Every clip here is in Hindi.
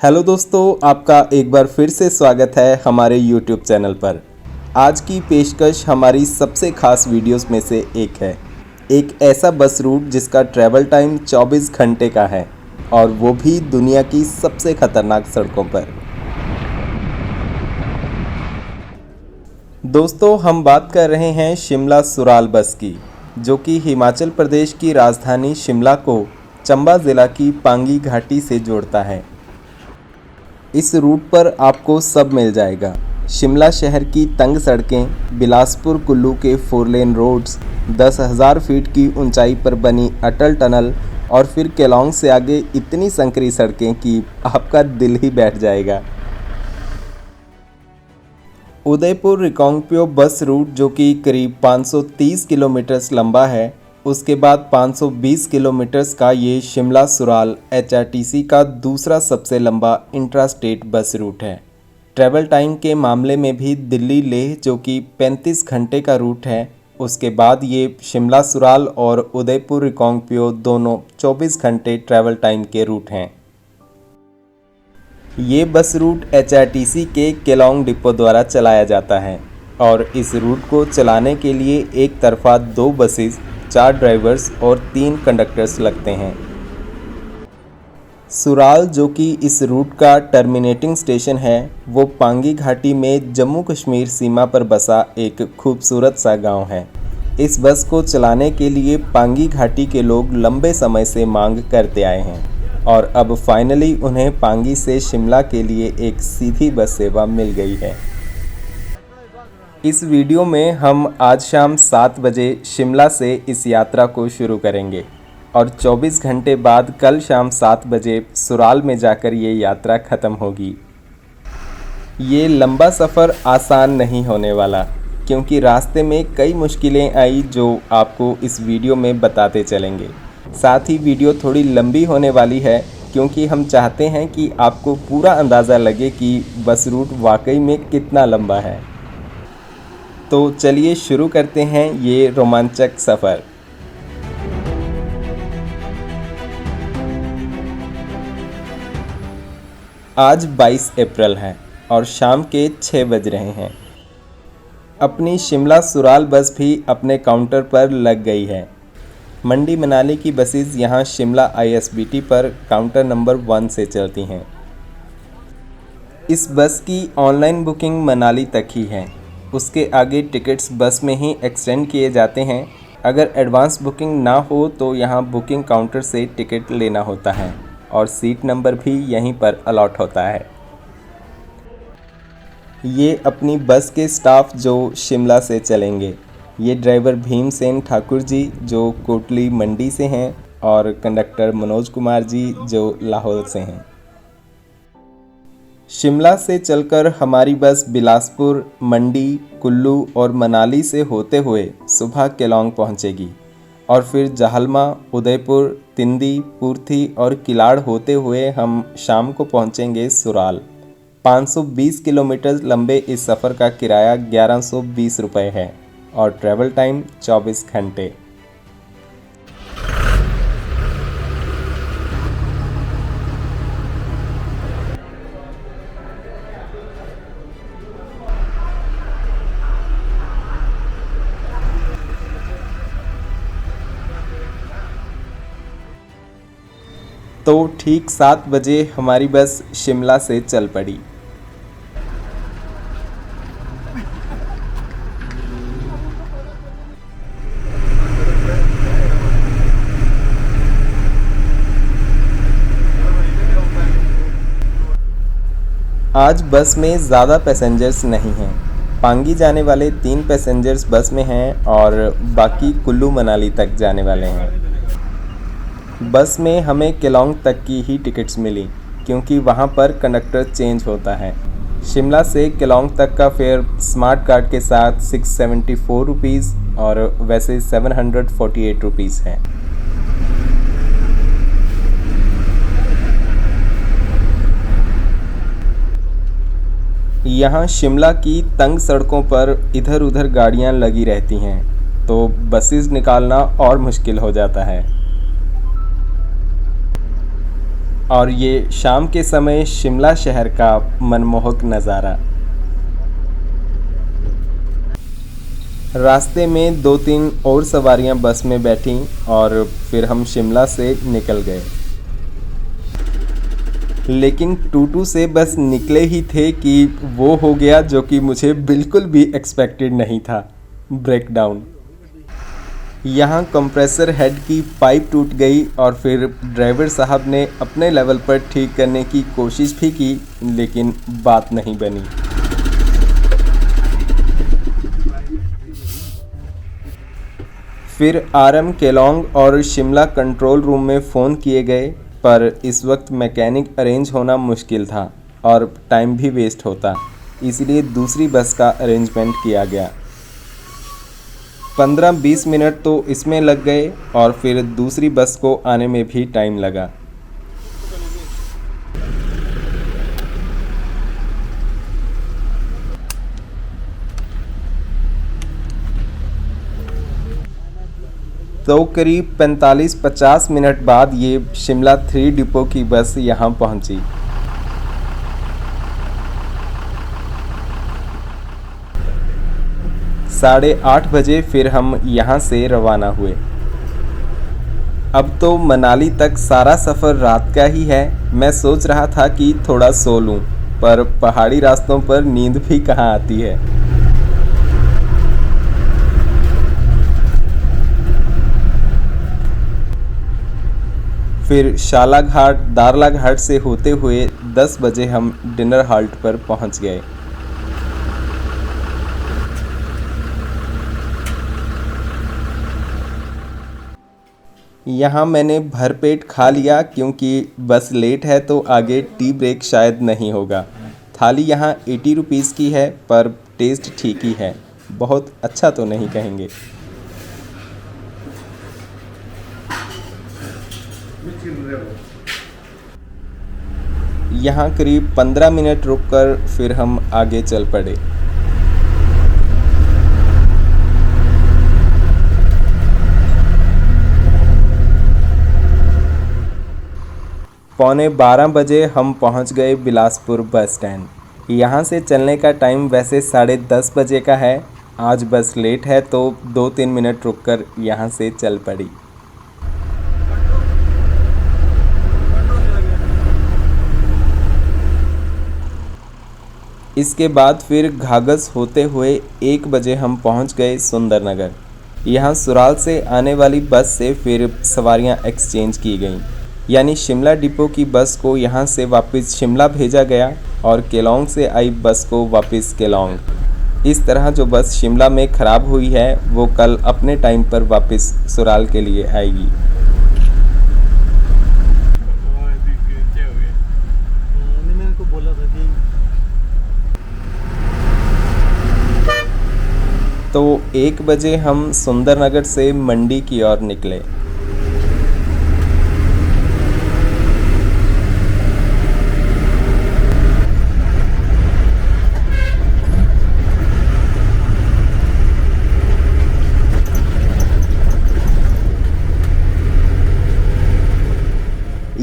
हेलो दोस्तों, आपका एक बार फिर से स्वागत है हमारे यूट्यूब चैनल पर। आज की पेशकश हमारी सबसे खास वीडियोस में से एक है। एक ऐसा बस रूट जिसका ट्रैवल टाइम 24 घंटे का है और वो भी दुनिया की सबसे खतरनाक सड़कों पर। दोस्तों, हम बात कर रहे हैं शिमला सुराल बस की, जो कि हिमाचल प्रदेश की राजधानी शिमला को चंबा ज़िला की पांगी घाटी से जोड़ता है। इस रूट पर आपको सब मिल जाएगा। शिमला शहर की तंग सड़कें, बिलासपुर कुल्लू के 4 लेन रोड्स, 10,000 फीट की ऊंचाई पर बनी अटल टनल और फिर केलोंग से आगे इतनी संकरी सड़कें कि आपका दिल ही बैठ जाएगा। उदयपुर रिकांगपिओ बस रूट, जो कि करीब 530 किलोमीटर लंबा है, उसके बाद 520 किलोमीटर्स का ये शिमला सुराल HRTC का दूसरा सबसे लंबा इंट्रास्टेट बस रूट है। ट्रैवल टाइम के मामले में भी दिल्ली लेह, जो कि 35 घंटे का रूट है, उसके बाद ये शिमला सुराल और उदयपुर रिकांगपिओ दोनों 24 घंटे ट्रैवल टाइम के रूट हैं। ये बस रूट HRTC के केलोंग डिपो द्वारा चलाया जाता है और इस रूट को चलाने के लिए एक तरफा 2 बसेस, 4 ड्राइवर्स और 3 कंडक्टर्स लगते हैं। सुराल, जो कि इस रूट का टर्मिनेटिंग स्टेशन है, वो पांगी घाटी में जम्मू कश्मीर सीमा पर बसा एक खूबसूरत सा गांव है। इस बस को चलाने के लिए पांगी घाटी के लोग लंबे समय से मांग करते आए हैं और अब फाइनली उन्हें पांगी से शिमला के लिए एक सीधी बस सेवा मिल गई है। इस वीडियो में हम आज शाम 7 बजे शिमला से इस यात्रा को शुरू करेंगे और 24 घंटे बाद कल शाम 7 बजे सुराल में जाकर ये यात्रा ख़त्म होगी। ये लंबा सफ़र आसान नहीं होने वाला, क्योंकि रास्ते में कई मुश्किलें आई जो आपको इस वीडियो में बताते चलेंगे। साथ ही वीडियो थोड़ी लंबी होने वाली है, क्योंकि हम चाहते हैं कि आपको पूरा अंदाज़ा लगे कि बस रूट वाकई में कितना लंबा है। तो चलिए शुरू करते हैं ये रोमांचक सफ़र। आज 22 अप्रैल है और शाम के 6 बज रहे हैं। अपनी शिमला सुराल बस भी अपने काउंटर पर लग गई है। मंडी मनाली की बसेस यहाँ शिमला ISBT पर काउंटर नंबर 1 से चलती हैं। इस बस की ऑनलाइन बुकिंग मनाली तक ही है। उसके आगे टिकट्स बस में ही एक्सटेंड किए जाते हैं। अगर एडवांस बुकिंग ना हो तो यहाँ बुकिंग काउंटर से टिकट लेना होता है और सीट नंबर भी यहीं पर अलॉट होता है। ये अपनी बस के स्टाफ जो शिमला से चलेंगे। ये ड्राइवर भीमसेन ठाकुर जी, जो कोटली मंडी से हैं, और कंडक्टर मनोज कुमार जी, जो लाहौर से हैं। शिमला से चलकर हमारी बस बिलासपुर, मंडी, कुल्लू और मनाली से होते हुए सुबह केलोंग पहुंचेगी और फिर जाहलमा, उदयपुर, तिंदी, पूर्थी और किलाड़ होते हुए हम शाम को पहुंचेंगे सुराल। 520 किलोमीटर लंबे इस सफ़र का किराया 1120 रुपये है और ट्रैवल टाइम 24 घंटे। तो ठीक 7 बजे हमारी बस शिमला से चल पड़ी। आज बस में ज़्यादा पैसेंजर्स नहीं हैं। पांगी जाने वाले 3 पैसेंजर्स बस में हैं और बाकी कुल्लू मनाली तक जाने वाले हैं। बस में हमें केलोंग तक की ही टिकट्स मिली, क्योंकि वहाँ पर कंडक्टर चेंज होता है। शिमला से केलोंग तक का फेयर स्मार्ट कार्ड के साथ 674 रुपीज़ और वैसे 748 रुपीज़ है। यहाँ शिमला की तंग सड़कों पर इधर उधर गाड़ियाँ लगी रहती हैं, तो बसेस निकालना और मुश्किल हो जाता है। और ये शाम के समय शिमला शहर का मनमोहक नज़ारा। रास्ते में 2-3 और सवारियां बस में बैठीं और फिर हम शिमला से निकल गए। लेकिन टूटू से बस निकले ही थे कि वो हो गया जो कि मुझे बिल्कुल भी एक्सपेक्टेड नहीं था, ब्रेकडाउन। यहाँ कंप्रेसर हेड की पाइप टूट गई और फिर ड्राइवर साहब ने अपने लेवल पर ठीक करने की कोशिश भी की, लेकिन बात नहीं बनी। फिर आरएम केलोंग और शिमला कंट्रोल रूम में फ़ोन किए गए, पर इस वक्त मैकेनिक अरेंज होना मुश्किल था और टाइम भी वेस्ट होता, इसलिए दूसरी बस का अरेंजमेंट किया गया। 15-20 मिनट तो इसमें लग गए और फिर दूसरी बस को आने में भी टाइम लगा। तो करीब 45-50 मिनट बाद ये शिमला 3 डिपो की बस यहाँ पहुँची। साढ़े 8 बजे फिर हम यहाँ से रवाना हुए। अब तो मनाली तक सारा सफ़र रात का ही है। मैं सोच रहा था कि थोड़ा सो लूँ, पर पहाड़ी रास्तों पर नींद भी कहाँ आती है। फिर शाला घाट, दारला घाट से होते हुए 10 बजे हम डिनर हाल्ट पर पहुंच गए। यहाँ मैंने भरपेट खा लिया क्योंकि बस लेट है तो आगे टी ब्रेक शायद नहीं होगा। थाली यहाँ 80 रुपीज़ की है, पर टेस्ट ठीक ही है, बहुत अच्छा तो नहीं कहेंगे। यहाँ करीब 15 मिनट रुककर फिर हम आगे चल पड़े। पौने 12 बजे हम पहुँच गए बिलासपुर बस स्टैंड। यहाँ से चलने का टाइम वैसे 10:30 बजे का है। आज बस लेट है तो 2-3 मिनट रुककर यहाँ से चल पड़ी। इसके बाद फिर घाघस होते हुए 1 बजे हम पहुँच गए सुंदरनगर। यहाँ सुराल से आने वाली बस से फिर सवारियाँ एक्सचेंज की गईं, यानी शिमला डिपो की बस को यहाँ से वापस शिमला भेजा गया और केलोंग से आई बस को वापस केलोंग। इस तरह जो बस शिमला में ख़राब हुई है वो कल अपने टाइम पर वापस सुराल के लिए आएगी। तो 1 बजे हम सुंदरनगर से मंडी की ओर निकले।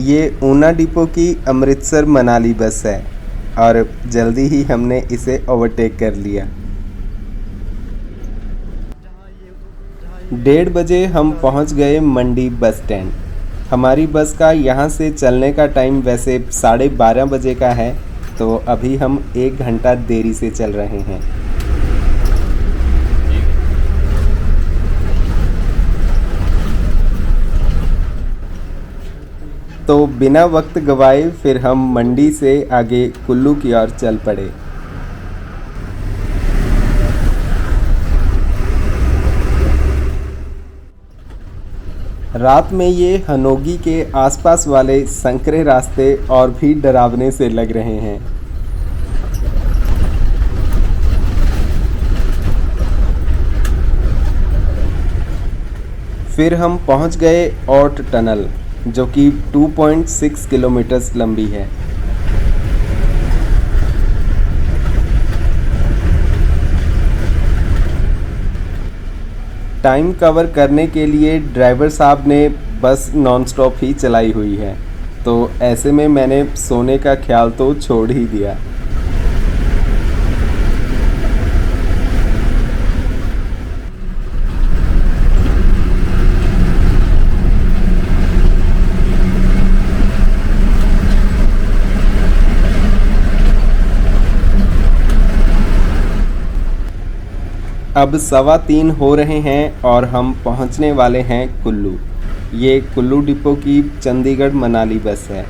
ये ऊना डिपो की अमृतसर मनाली बस है और जल्दी ही हमने इसे ओवरटेक कर लिया। 1:30 बजे हम पहुंच गए मंडी बस स्टैंड। हमारी बस का यहाँ से चलने का टाइम वैसे 12:30 बजे का है, तो अभी हम 1 घंटा देरी से चल रहे हैं। तो बिना वक्त गवाए फिर हम मंडी से आगे कुल्लू की ओर चल पड़े। रात में ये हनोगी के आसपास वाले संकरे रास्ते और भी डरावने से लग रहे हैं। फिर हम पहुंच गए औट टनल, जो कि 2.6 किलोमीटर लंबी है। टाइम कवर करने के लिए ड्राइवर साहब ने बस नॉन स्टॉप ही चलाई हुई है, तो ऐसे में मैंने सोने का ख्याल तो छोड़ ही दिया। अब 3:15 हो रहे हैं और हम पहुंचने वाले हैं कुल्लू। ये कुल्लू डिपो की चंडीगढ़ मनाली बस है।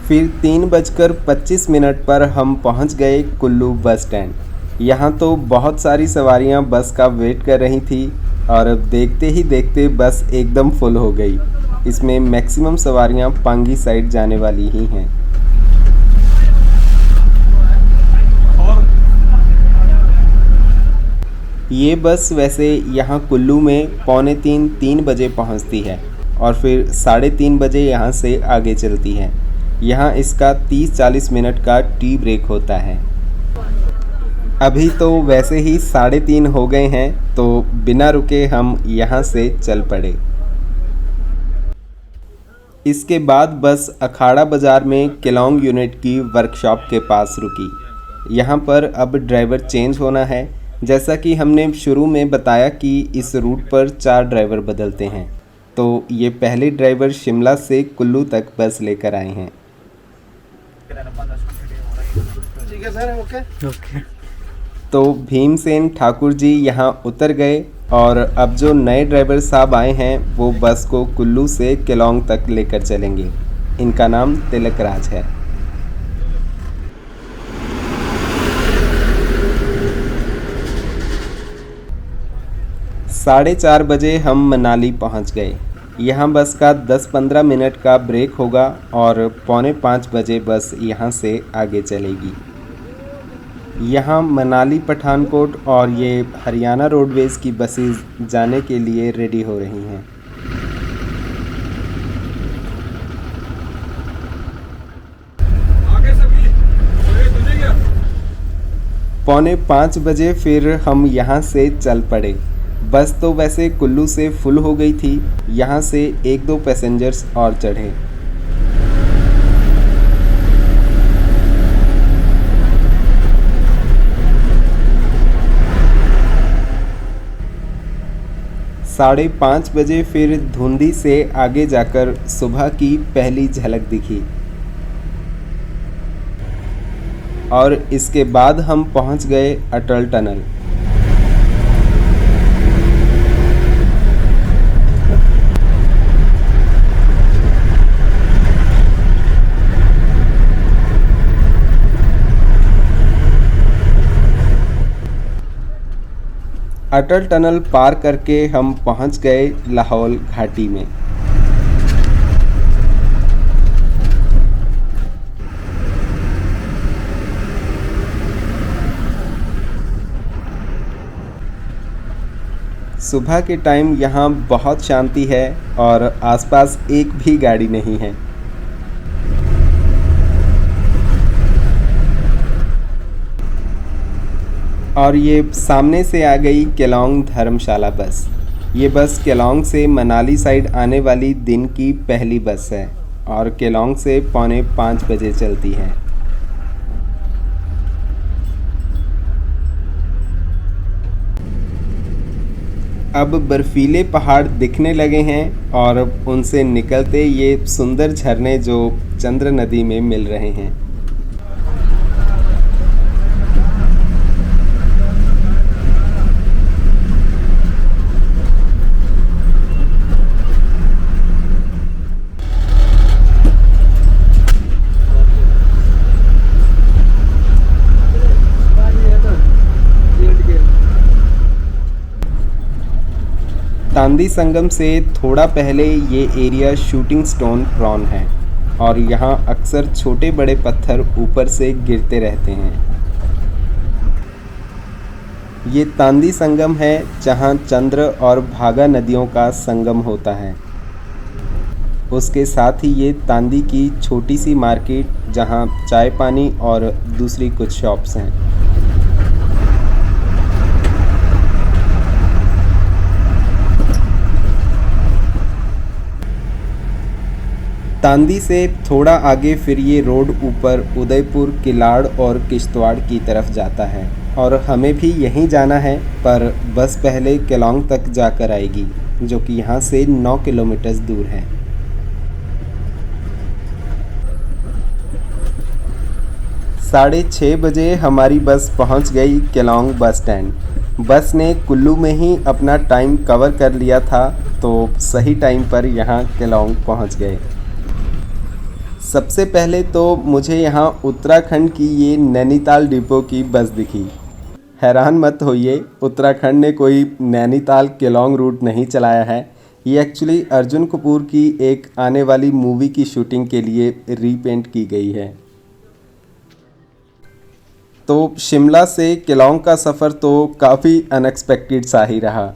फिर 3:25 पर हम पहुंच गए कुल्लू बस स्टैंड। यहाँ तो बहुत सारी सवारियाँ बस का वेट कर रही थी और अब देखते ही देखते बस एकदम फुल हो गई। इसमें मैक्सिमम सवारियाँ पांगी साइड जाने वाली ही हैं। ये बस वैसे यहाँ कुल्लू में 2:45-3 बजे पहुँचती है और फिर 3:30 बजे यहाँ से आगे चलती है। यहाँ इसका 30-40 मिनट का टी ब्रेक होता है। अभी तो वैसे ही 3:30 हो गए हैं, तो बिना रुके हम यहाँ से चल पड़े। इसके बाद बस अखाड़ा बाज़ार में केलोंग यूनिट की वर्कशॉप के पास रुकी। यहाँ पर अब ड्राइवर चेंज होना है। जैसा कि हमने शुरू में बताया कि इस रूट पर 4 ड्राइवर बदलते हैं, तो ये पहले ड्राइवर शिमला से कुल्लू तक बस लेकर आए हैं। ठीक है सर, ओके। तो भीमसेन ठाकुर जी यहाँ उतर गए और अब जो नए ड्राइवर साहब आए हैं वो बस को कुल्लू से केलोंग तक लेकर चलेंगे। इनका नाम तिलक राज है। साढ़े 4 बजे हम मनाली पहुँच गए। यहाँ बस का 10-15 मिनट का ब्रेक होगा और 4:45 बजे बस यहाँ से आगे चलेगी। यहाँ मनाली पठानकोट और ये हरियाणा रोडवेज़ की बसेस जाने के लिए रेडी हो रही हैं। आगे सभी 4:45 बजे फिर हम यहाँ से चल पड़े। बस तो वैसे कुल्लू से फुल हो गई थी। यहाँ से 1-2 पैसेंजर्स और चढ़े। साढ़े 5 बजे फिर धुंधी से आगे जाकर सुबह की पहली झलक दिखी और इसके बाद हम पहुंच गए अटल टनल। अटल टनल पार करके हम पहुंच गए लाहौल घाटी में। सुबह के टाइम यहाँ बहुत शांति है और आसपास एक भी गाड़ी नहीं है। और ये सामने से आ गई केलोंग धर्मशाला बस। ये बस केलोंग से मनाली साइड आने वाली दिन की पहली बस है और केलोंग से 4:45 बजे चलती है। अब बर्फीले पहाड़ दिखने लगे हैं और उनसे निकलते ये सुंदर झरने जो चंद्र नदी में मिल रहे हैं। तांदी संगम से थोड़ा पहले ये एरिया शूटिंग स्टोन प्रॉन है और यहाँ अक्सर छोटे बड़े पत्थर ऊपर से गिरते रहते हैं। ये तांदी संगम है जहाँ चंद्र और भागा नदियों का संगम होता है। उसके साथ ही ये तांदी की छोटी सी मार्केट जहाँ चाय पानी और दूसरी कुछ शॉप्स हैं। तांदी से थोड़ा आगे फिर ये रोड ऊपर उदयपुर, किलाड़ और किश्तवाड़ की तरफ जाता है और हमें भी यहीं जाना है, पर बस पहले केलोंग तक जाकर आएगी जो कि यहाँ से 9 किलोमीटर दूर है। साढ़े 6 बजे हमारी बस पहुँच गई केलोंग बस स्टैंड। बस ने कुल्लू में ही अपना टाइम कवर कर लिया था, तो सही टाइम पर यहाँ केलोंग पहुँच गए। सबसे पहले तो मुझे यहाँ उत्तराखंड की ये नैनीताल डिपो की बस दिखी। हैरान मत होइए, उत्तराखंड ने कोई नैनीताल केलोंग रूट नहीं चलाया है। ये एक्चुअली अर्जुन कपूर की एक आने वाली मूवी की शूटिंग के लिए रीपेंट की गई है। तो शिमला से केलोंग का सफ़र तो काफ़ी अनएक्सपेक्टेड सा ही रहा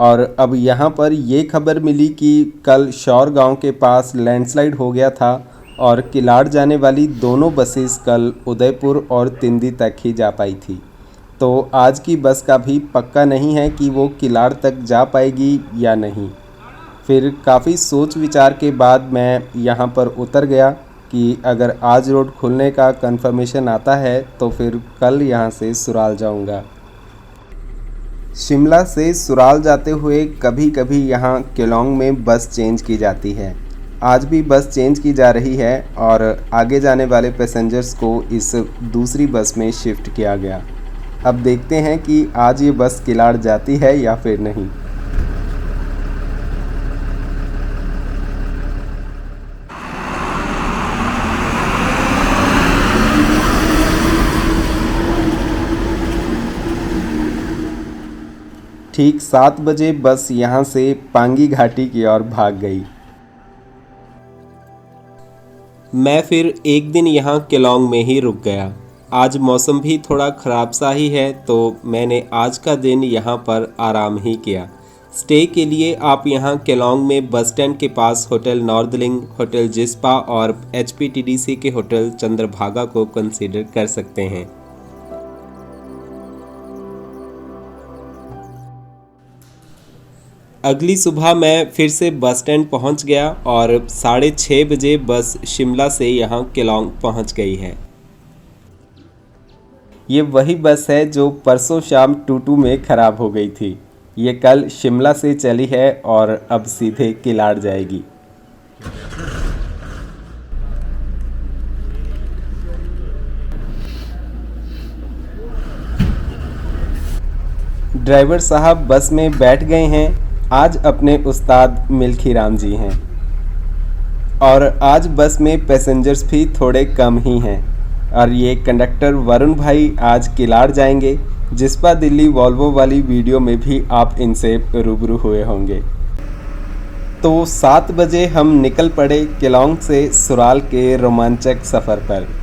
और अब यहाँ पर ये खबर मिली कि कल शौर गांव के पास लैंडस्लाइड हो गया था और किलाड़ जाने वाली दोनों बसेस कल उदयपुर और तिंदी तक ही जा पाई थी। तो आज की बस का भी पक्का नहीं है कि वो किलाड़ तक जा पाएगी या नहीं। फिर काफ़ी सोच विचार के बाद मैं यहाँ पर उतर गया कि अगर आज रोड खुलने का कंफर्मेशन आता है तो फिर कल यहाँ से सुराल जाऊँगा। शिमला से सुराल जाते हुए कभी कभी यहाँ केलोंग में बस चेंज की जाती है। आज भी बस चेंज की जा रही है और आगे जाने वाले पैसेंजर्स को इस दूसरी बस में शिफ्ट किया गया। अब देखते हैं कि आज ये बस किलाड़ जाती है या फिर नहीं। ठीक 7 बजे बस यहाँ से पांगी घाटी की ओर भाग गई। मैं फिर एक दिन यहाँ केलोंग में ही रुक गया। आज मौसम भी थोड़ा ख़राब सा ही है, तो मैंने आज का दिन यहाँ पर आराम ही किया। स्टे के लिए आप यहाँ केलोंग में बस स्टैंड के पास होटल नॉर्दलिंग, होटल जिस्पा और HPTDC के होटल चंद्रभागा को कंसीडर कर सकते हैं। अगली सुबह मैं फिर से बस स्टैंड पहुंच गया और 6:30 बजे बस शिमला से यहाँ केलोंग पहुंच गई है। ये वही बस है जो परसों शाम टूटू में ख़राब हो गई थी। ये कल शिमला से चली है और अब सीधे किलाड़ जाएगी। ड्राइवर साहब बस में बैठ गए हैं। आज अपने उस्ताद मिल्खी राम जी हैं और आज बस में पैसेंजर्स भी थोड़े कम ही हैं और ये कंडक्टर वरुण भाई आज किलाड़ जाएंगे। जिस्पा दिल्ली वॉल्वो वाली वीडियो में भी आप इनसे रूबरू हुए होंगे। तो 7 बजे हम निकल पड़े केलोंग से सुराल के रोमांचक सफ़र पर।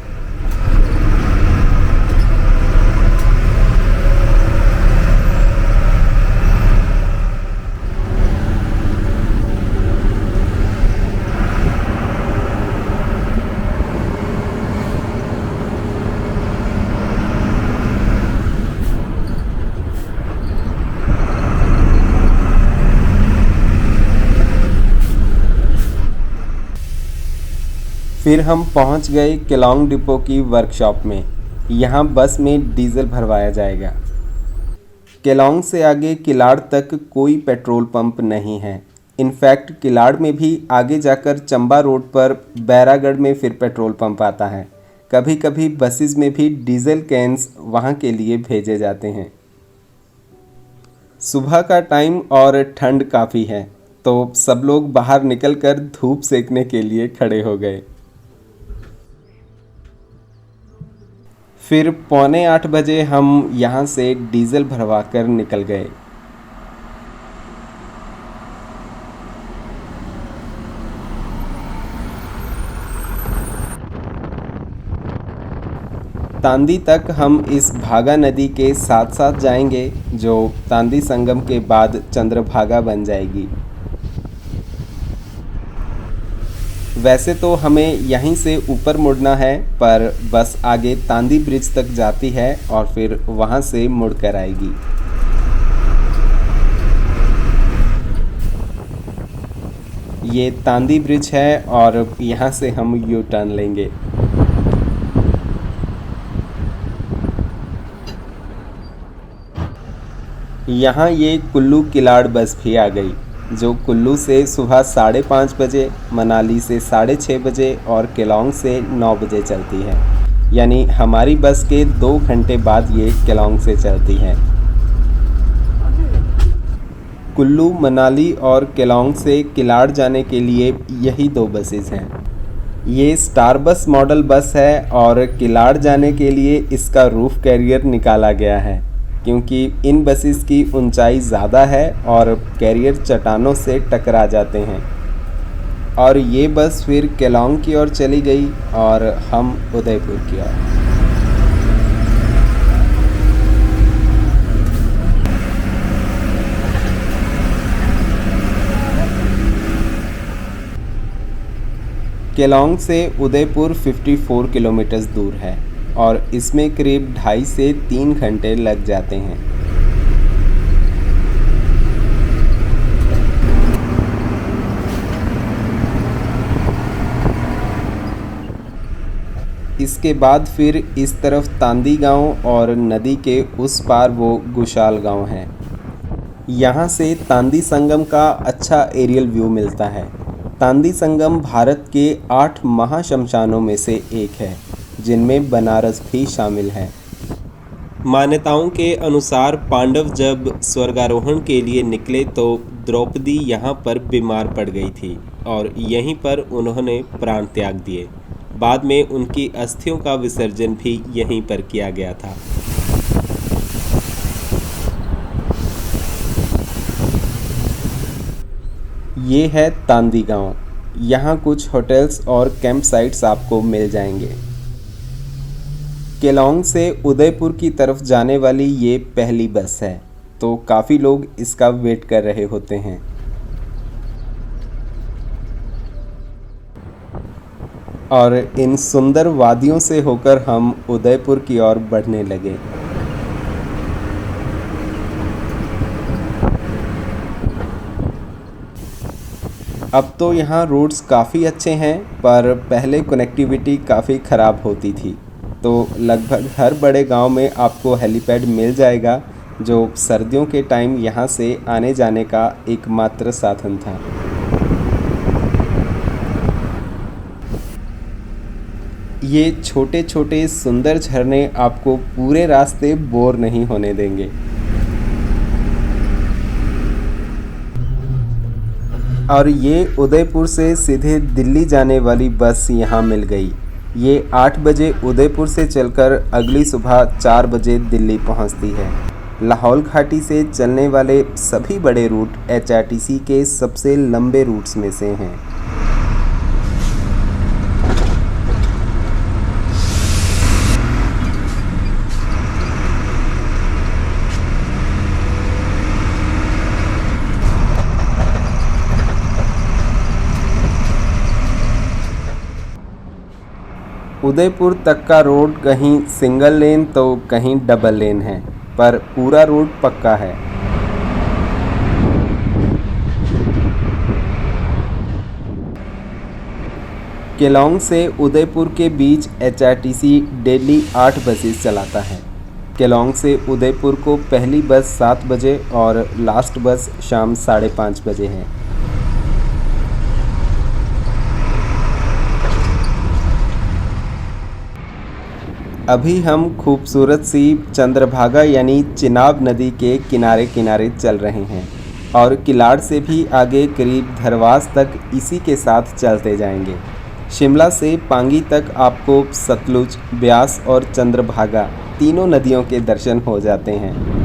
फिर हम पहुंच गए केलोंग डिपो की वर्कशॉप में। यहाँ बस में डीजल भरवाया जाएगा। केलोंग से आगे किलाड़ तक कोई पेट्रोल पंप नहीं है। इनफैक्ट किलाड़ में भी आगे जाकर चंबा रोड पर बैरागढ़ में फिर पेट्रोल पंप आता है। कभी कभी बसेस में भी डीजल कैंस वहाँ के लिए भेजे जाते हैं। सुबह का टाइम और ठंड काफ़ी है, तो सब लोग बाहर निकलकर धूप सेकने के लिए खड़े हो गए। फिर 7:45 बजे हम यहाँ से डीजल भरवा कर निकल गए। तांदी तक हम इस भागा नदी के साथ साथ जाएंगे, जो तांदी संगम के बाद चंद्रभागा बन जाएगी। वैसे तो हमें यहीं से ऊपर मुड़ना है, पर बस आगे तांदी ब्रिज तक जाती है और फिर वहां से मुड़ कर आएगी। ये तांदी ब्रिज है और यहाँ से हम यू टर्न लेंगे। यहाँ ये कुल्लू किलाड़ बस भी आ गई, जो कुल्लू से सुबह 5:30 बजे, मनाली से 6:30 बजे और केलोंग से 9 बजे चलती है। यानी हमारी बस के 2 घंटे बाद ये केलोंग से चलती है। कुल्लू, मनाली और केलोंग से किलाड़ जाने के लिए यही 2 बसेस हैं। ये स्टार बस मॉडल बस है और किलाड़ जाने के लिए इसका रूफ कैरियर निकाला गया है, क्योंकि इन बसेस की ऊंचाई ज़्यादा है और कैरियर चट्टानों से टकरा जाते हैं। और ये बस फिर केलोंग की ओर चली गई और हम उदयपुर की ओर। केलोंग से उदयपुर 54 किलोमीटर दूर है और इसमें करीब 2.5 से 3 घंटे लग जाते हैं। इसके बाद फिर इस तरफ तांदी गांव और नदी के उस पार वो गुशाल गांव है। यहाँ से तांदी संगम का अच्छा एरियल व्यू मिलता है। तांदी संगम भारत के 8 महाश्मशानों में से एक है, जिनमें बनारस भी शामिल है। मान्यताओं के अनुसार पांडव जब स्वर्गारोहण के लिए निकले तो द्रौपदी यहाँ पर बीमार पड़ गई थी और यहीं पर उन्होंने प्राण त्याग दिए। बाद में उनकी अस्थियों का विसर्जन भी यहीं पर किया गया था। ये है तांदी गांव। यहाँ कुछ होटल्स और कैंप साइट्स आपको मिल जाएंगे। केलोंग से उदयपुर की तरफ जाने वाली ये पहली बस है, तो काफ़ी लोग इसका वेट कर रहे होते हैं। और इन सुंदर वादियों से होकर हम उदयपुर की ओर बढ़ने लगे। अब तो यहाँ रोड्स काफ़ी अच्छे हैं, पर पहले कनेक्टिविटी काफ़ी ख़राब होती थी। तो लगभग हर बड़े गांव में आपको हेलीपैड मिल जाएगा, जो सर्दियों के टाइम यहाँ से आने जाने का एकमात्र साधन था। ये छोटे छोटे सुंदर झरने आपको पूरे रास्ते बोर नहीं होने देंगे। और ये उदयपुर से सीधे दिल्ली जाने वाली बस यहाँ मिल गई। ये 8 बजे उदयपुर से चलकर अगली सुबह 4 बजे दिल्ली पहुँचती है। लाहौल घाटी से चलने वाले सभी बड़े रूट HRTC के सबसे लंबे रूट्स में से हैं। उदयपुर तक का रोड कहीं सिंगल लेन तो कहीं डबल लेन है, पर पूरा रोड पक्का है। केलोंग से उदयपुर के बीच HRTC डेली 8 बसेस चलाता है। केलोंग से उदयपुर को पहली बस 7 बजे और लास्ट बस शाम 5:30 बजे है। अभी हम खूबसूरत सी चंद्रभागा यानी चिनाब नदी के किनारे किनारे चल रहे हैं और किलाड़ से भी आगे करीब धरवास तक इसी के साथ चलते जाएंगे। शिमला से पांगी तक आपको सतलुज, ब्यास और चंद्रभागा तीनों नदियों के दर्शन हो जाते हैं।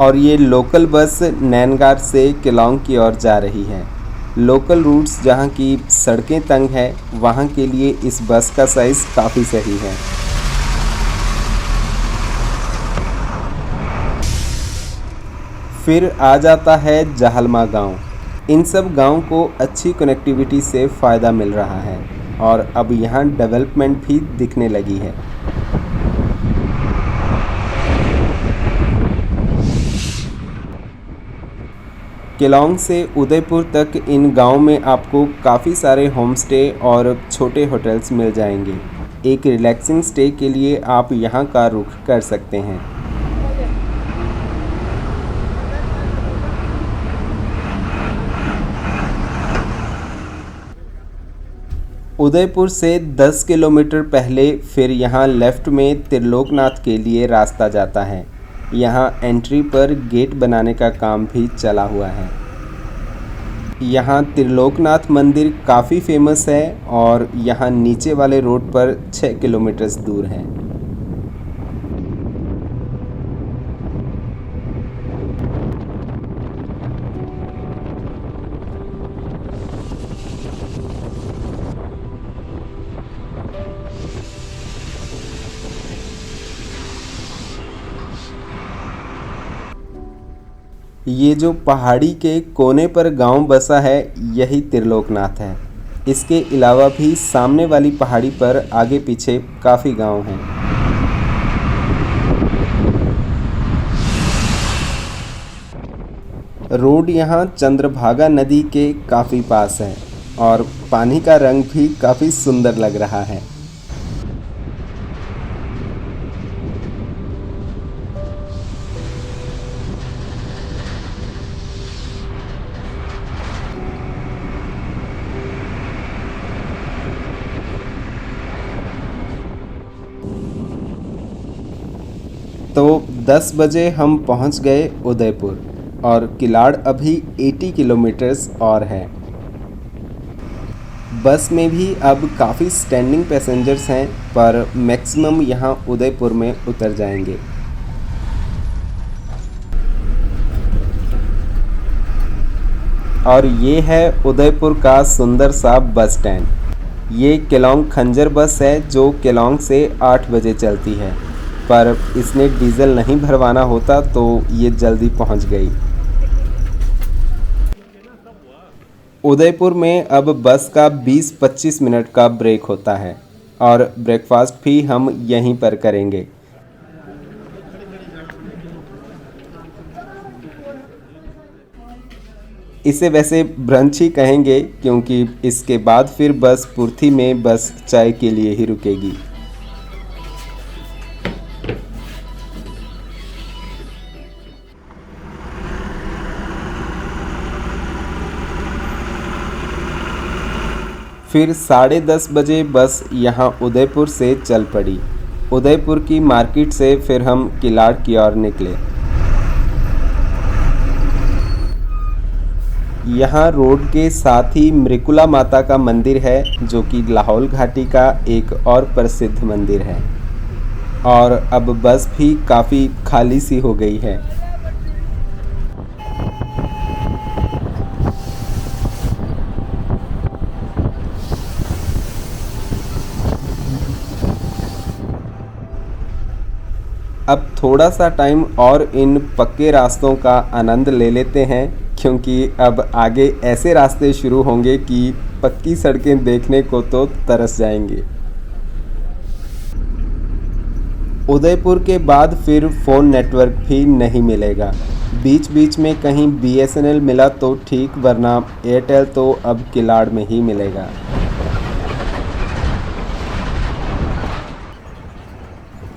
और ये लोकल बस नैनगार से केलोंग की ओर जा रही है। लोकल रूट्स जहाँ की सड़कें तंग है वहाँ के लिए इस बस का साइज़ काफ़ी सही है। फिर आ जाता है जाहलमा गांव। इन सब गांव को अच्छी कनेक्टिविटी से फ़ायदा मिल रहा है और अब यहाँ डेवलपमेंट भी दिखने लगी है। केलोंग से उदयपुर तक इन गांव में आपको काफ़ी सारे होम स्टे और छोटे होटल्स मिल जाएंगे। एक रिलैक्सिंग स्टे के लिए आप यहाँ का रुख कर सकते हैं। उदयपुर से 10 किलोमीटर पहले फिर यहाँ लेफ़्ट में त्रिलोकनाथ के लिए रास्ता जाता है। यहाँ एंट्री पर गेट बनाने का काम भी चला हुआ है। यहाँ त्रिलोकनाथ मंदिर काफ़ी फेमस है और यहाँ नीचे वाले रोड पर 6 किलोमीटर दूर है। ये जो पहाड़ी के कोने पर गांव बसा है यही त्रिलोकनाथ है। इसके अलावा भी सामने वाली पहाड़ी पर आगे पीछे काफ़ी गांव हैं। रोड यहाँ चंद्रभागा नदी के काफ़ी पास है और पानी का रंग भी काफ़ी सुंदर लग रहा है। तो 10 बजे हम पहुंच गए उदयपुर और किलाड़ अभी 80 किलोमीटर्स और है। बस में भी अब काफ़ी स्टैंडिंग पैसेंजर्स हैं पर मैक्सिमम यहाँ उदयपुर में उतर जाएंगे। और ये है उदयपुर का सुंदर सा बस स्टैंड। ये केलोंग खंजर बस है जो केलोंग से 8 बजे चलती है, पर इसने डीजल नहीं भरवाना होता तो ये जल्दी पहुंच गई। उदयपुर में अब बस का 20-25 मिनट का ब्रेक होता है और ब्रेकफास्ट भी हम यहीं पर करेंगे। इसे वैसे ब्रंच ही कहेंगे क्योंकि इसके बाद फिर बस पूर्थी में बस चाय के लिए ही रुकेगी। फिर 10:30 बजे बस यहाँ उदयपुर से चल पड़ी। उदयपुर की मार्केट से फिर हम किलाड़ की ओर निकले। यहाँ रोड के साथ ही मृकुला माता का मंदिर है जो कि लाहौल घाटी का एक और प्रसिद्ध मंदिर है। और अब बस भी काफ़ी खाली सी हो गई है। अब थोड़ा सा टाइम और इन पक्के रास्तों का आनंद ले लेते हैं क्योंकि अब आगे ऐसे रास्ते शुरू होंगे कि पक्की सड़कें देखने को तो तरस जाएंगे। उदयपुर के बाद फिर फ़ोन नेटवर्क भी नहीं मिलेगा। बीच बीच में कहीं BSNL मिला तो ठीक, वरना एयरटेल तो अब किलाड़ में ही मिलेगा।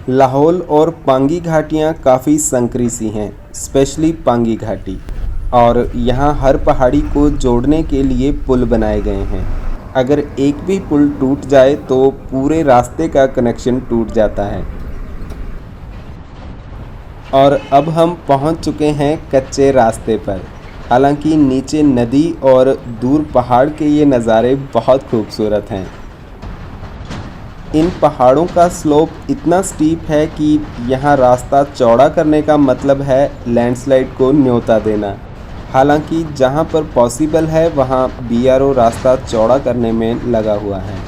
लाहौल और पांगी घाटियाँ काफ़ी संकरी सी हैं, स्पेशली पांगी घाटी, और यहाँ हर पहाड़ी को जोड़ने के लिए पुल बनाए गए हैं। अगर एक भी पुल टूट जाए तो पूरे रास्ते का कनेक्शन टूट जाता है। और अब हम पहुँच चुके हैं कच्चे रास्ते पर। हालांकि नीचे नदी और दूर पहाड़ के ये नज़ारे बहुत खूबसूरत हैं। इन पहाड़ों का स्लोप इतना स्टीप है कि यहाँ रास्ता चौड़ा करने का मतलब है लैंडस्लाइड को न्योता देना। हालांकि जहां पर पॉसिबल है वहां बीआरओ रास्ता चौड़ा करने में लगा हुआ है।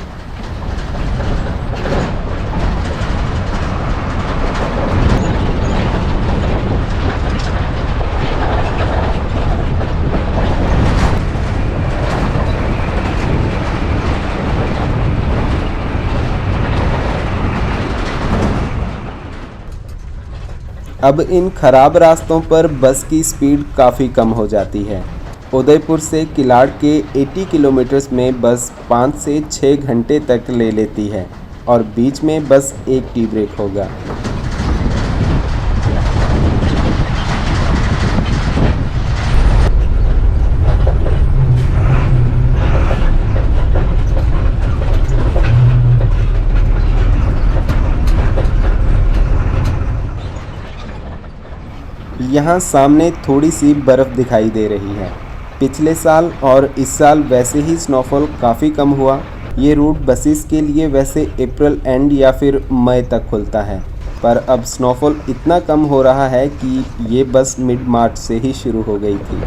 अब इन खराब रास्तों पर बस की स्पीड काफ़ी कम हो जाती है। उदयपुर से किलाड़ के 80 किलोमीटर्स में बस 5 से 6 घंटे तक ले लेती है और बीच में बस एक टी ब्रेक होगा। यहाँ सामने थोड़ी सी बर्फ़ दिखाई दे रही है। पिछले साल और इस साल वैसे ही स्नोफॉल काफ़ी कम हुआ। ये रूट बसेस के लिए वैसे अप्रैल एंड या फिर मई तक खुलता है, पर अब स्नोफॉल इतना कम हो रहा है कि ये बस मिड मार्च से ही शुरू हो गई थी।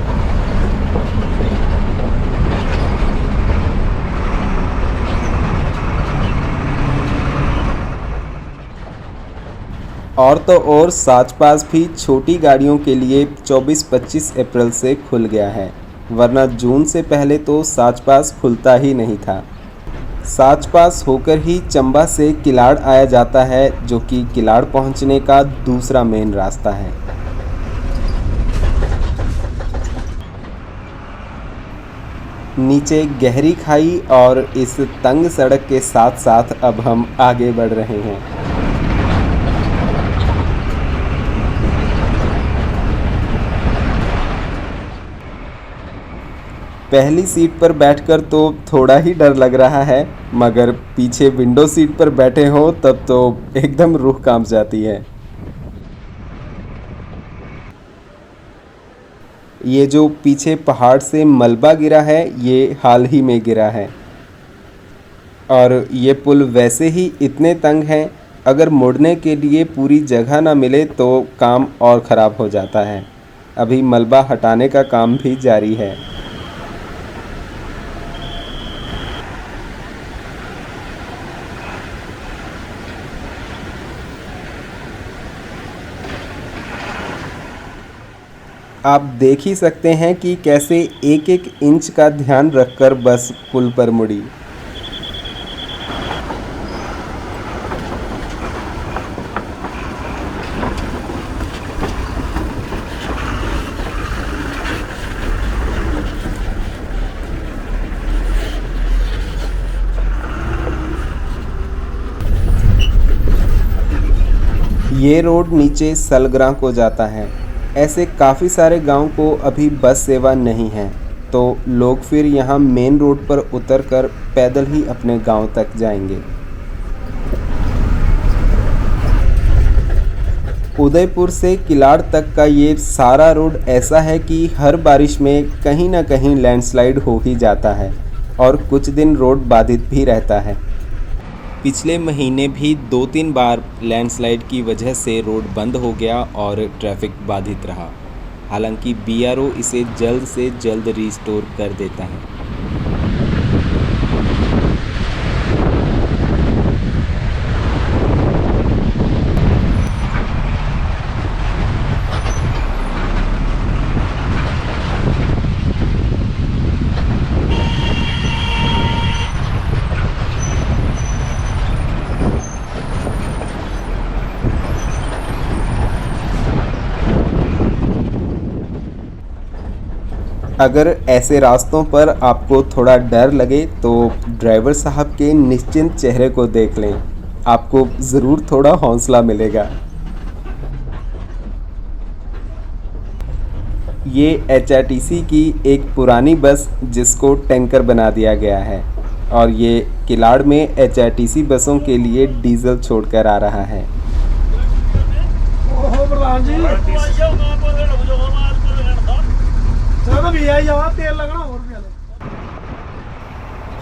और तो और साच पास भी छोटी गाड़ियों के लिए 24-25 अप्रैल से खुल गया है, वरना जून से पहले तो साच पास खुलता ही नहीं था। साच पास होकर ही चंबा से किलाड़ आया जाता है, जो कि किलाड़ पहुंचने का दूसरा मेन रास्ता है। नीचे गहरी खाई और इस तंग सड़क के साथ साथ अब हम आगे बढ़ रहे हैं। पहली सीट पर बैठकर तो थोड़ा ही डर लग रहा है, मगर पीछे विंडो सीट पर बैठे हो तब तो एकदम रूह कांप जाती है। ये जो पीछे पहाड़ से मलबा गिरा है, ये हाल ही में गिरा है। और ये पुल वैसे ही इतने तंग हैं, अगर मुड़ने के लिए पूरी जगह ना मिले तो काम और ख़राब हो जाता है। अभी मलबा हटाने का काम भी जारी है। आप देख ही सकते हैं कि कैसे एक एक इंच का ध्यान रखकर बस पुल पर मुड़ी। ये रोड नीचे सलग्रां को जाता है। ऐसे काफ़ी सारे गांव को अभी बस सेवा नहीं है, तो लोग फिर यहाँ मेन रोड पर उतरकर पैदल ही अपने गांव तक जाएंगे। उदयपुर से किलाड़ तक का ये सारा रोड ऐसा है कि हर बारिश में कहीं ना कहीं लैंडस्लाइड हो ही जाता है और कुछ दिन रोड बाधित भी रहता है। पिछले महीने भी 2-3 बार लैंडस्लाइड की वजह से रोड बंद हो गया और ट्रैफिक बाधित रहा। हालांकि बीआरओ इसे जल्द से जल्द रिस्टोर कर देता है। अगर ऐसे रास्तों पर आपको थोड़ा डर लगे तो ड्राइवर साहब के निश्चिंत चेहरे को देख लें, आपको ज़रूर थोड़ा हौसला मिलेगा। ये एचआरटीसी की एक पुरानी बस जिसको टैंकर बना दिया गया है और ये किलाड़ में एचआरटीसी बसों के लिए डीजल छोड़कर आ रहा है। ओहो प्रधान जी तेल लगना और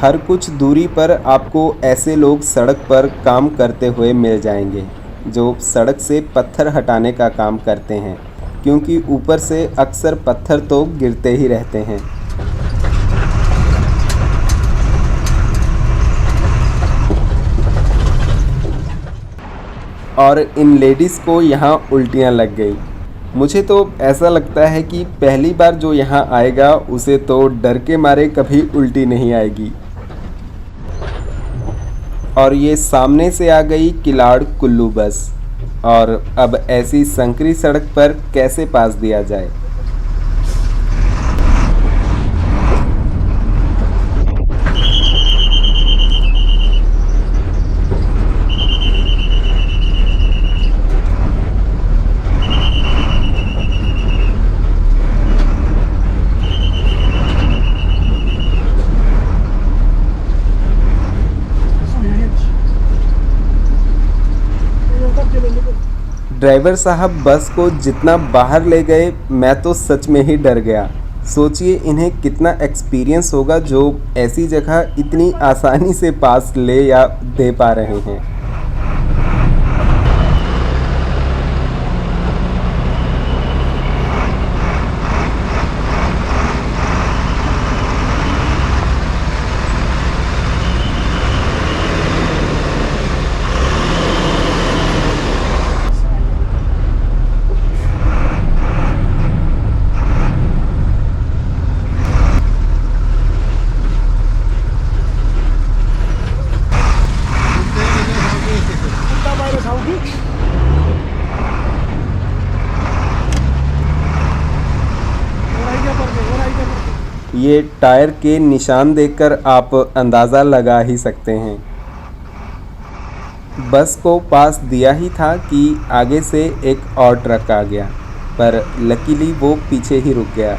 हर कुछ दूरी पर आपको ऐसे लोग सड़क पर काम करते हुए मिल जाएंगे जो सड़क से पत्थर हटाने का काम करते हैं, क्योंकि ऊपर से अक्सर पत्थर तो गिरते ही रहते हैं। और इन लेडीज़ को यहाँ उल्टियाँ लग गई। मुझे तो ऐसा लगता है कि पहली बार जो यहाँ आएगा उसे तो डर के मारे कभी उल्टी नहीं आएगी। और ये सामने से आ गई किलाड़ कुल्लू बस, और अब ऐसी संकरी सड़क पर कैसे पास दिया जाए। ड्राइवर साहब बस को जितना बाहर ले गए मैं तो सच में ही डर गया। सोचिए इन्हें कितना एक्सपीरियंस होगा जो ऐसी जगह इतनी आसानी से पास ले या दे पा रहे हैं। ये टायर के निशान देखकर आप अंदाज़ा लगा ही सकते हैं। बस को पास दिया ही था कि आगे से एक और ट्रक आ गया, पर लकीली वो पीछे ही रुक गया।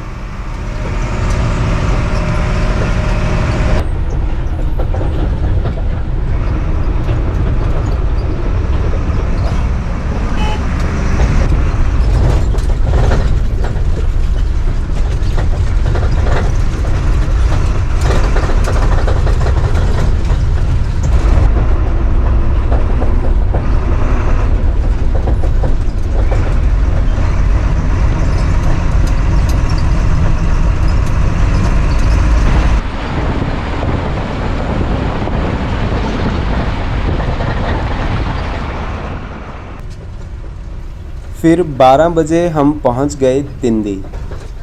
फिर 12 बजे हम पहुंच गए तिंदी।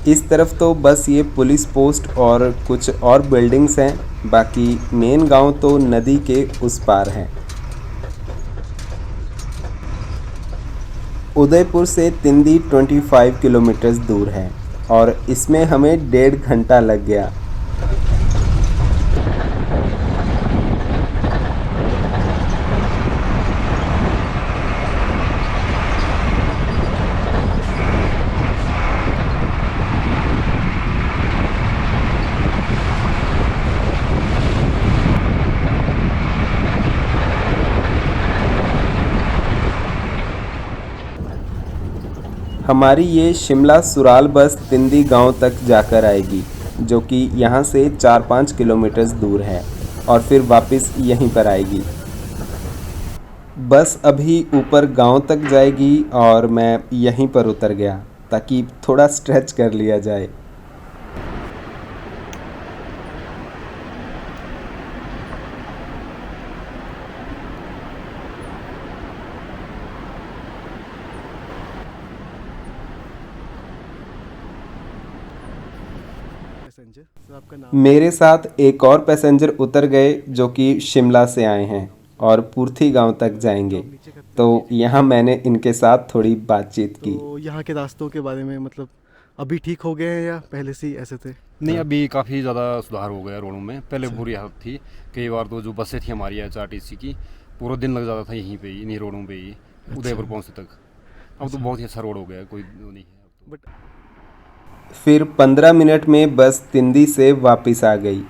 इस तरफ तो बस ये पुलिस पोस्ट और कुछ और बिल्डिंग्स हैं, बाकी मेन गांव तो नदी के उस पार है। उदयपुर से तिंदी 25 किलोमीटर दूर है और इसमें हमें 1.5 घंटा लग गया। हमारी ये शिमला सुराल बस तिंदी गांव तक जाकर आएगी, जो कि यहाँ से 4-5 किलोमीटर दूर है, और फिर वापस यहीं पर आएगी। बस अभी ऊपर गांव तक जाएगी और मैं यहीं पर उतर गया ताकि थोड़ा स्ट्रेच कर लिया जाए। मेरे साथ एक और पैसेंजर उतर गए जो कि शिमला से आए हैं और पूर्थी गांव तक जाएंगे, तो यहाँ मैंने इनके साथ थोड़ी बातचीत की। तो यहाँ के रास्तों के बारे में मतलब अभी ठीक हो गए हैं या पहले से ही ऐसे थे? नहीं, अभी काफ़ी ज़्यादा सुधार हो गया रोडों में। पहले बुरी हालत थी, कई बार तो जो बसें थी हमारी HRTC की पूरा दिन लग जाता था यहीं पे ही, इन्हीं रोडों पे ही उदयपुर पहुँचने तक। अब तो बहुत ही अच्छा रोड हो गया, कोई नहीं है। बट फिर 15 मिनट में बस तिंदी से वापस आ गई।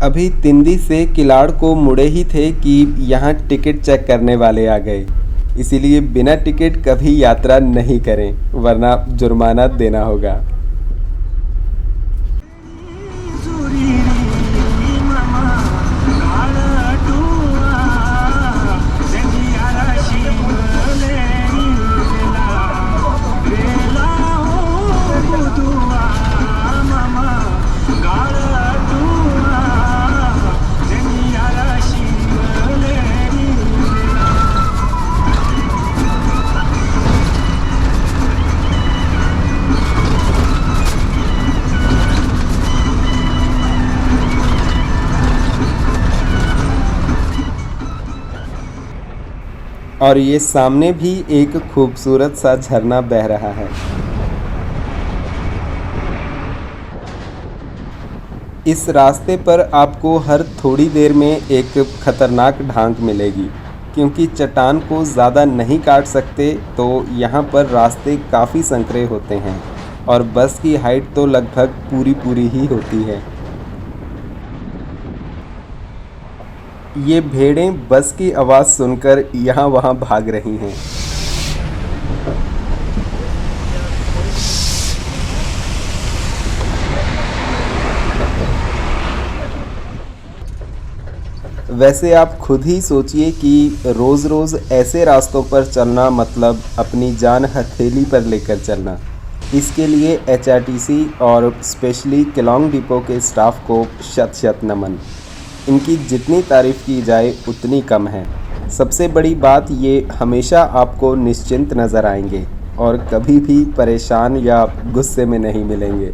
अभी तिंदी से किलाड़ को मुड़े ही थे कि यहाँ टिकट चेक करने वाले आ गए, इसीलिए बिना टिकट कभी यात्रा नहीं करें वरना जुर्माना देना होगा। और ये सामने भी एक खूबसूरत सा झरना बह रहा है। इस रास्ते पर आपको हर थोड़ी देर में एक खतरनाक ढांक मिलेगी, क्योंकि चट्टान को ज़्यादा नहीं काट सकते तो यहाँ पर रास्ते काफ़ी संकरे होते हैं और बस की हाइट तो लगभग पूरी ही होती है। ये भेड़ें बस की आवाज़ सुनकर यहाँ वहाँ भाग रही हैं। वैसे आप खुद ही सोचिए कि रोज़ रोज़ ऐसे रास्तों पर चलना मतलब अपनी जान हथेली पर लेकर चलना। इसके लिए HRTC और स्पेशली केलोंग डिपो के स्टाफ को शत नमन। इनकी जितनी तारीफ़ की जाए उतनी कम है। सबसे बड़ी बात, ये हमेशा आपको निश्चिंत नज़र आएंगे और कभी भी परेशान या गुस्से में नहीं मिलेंगे।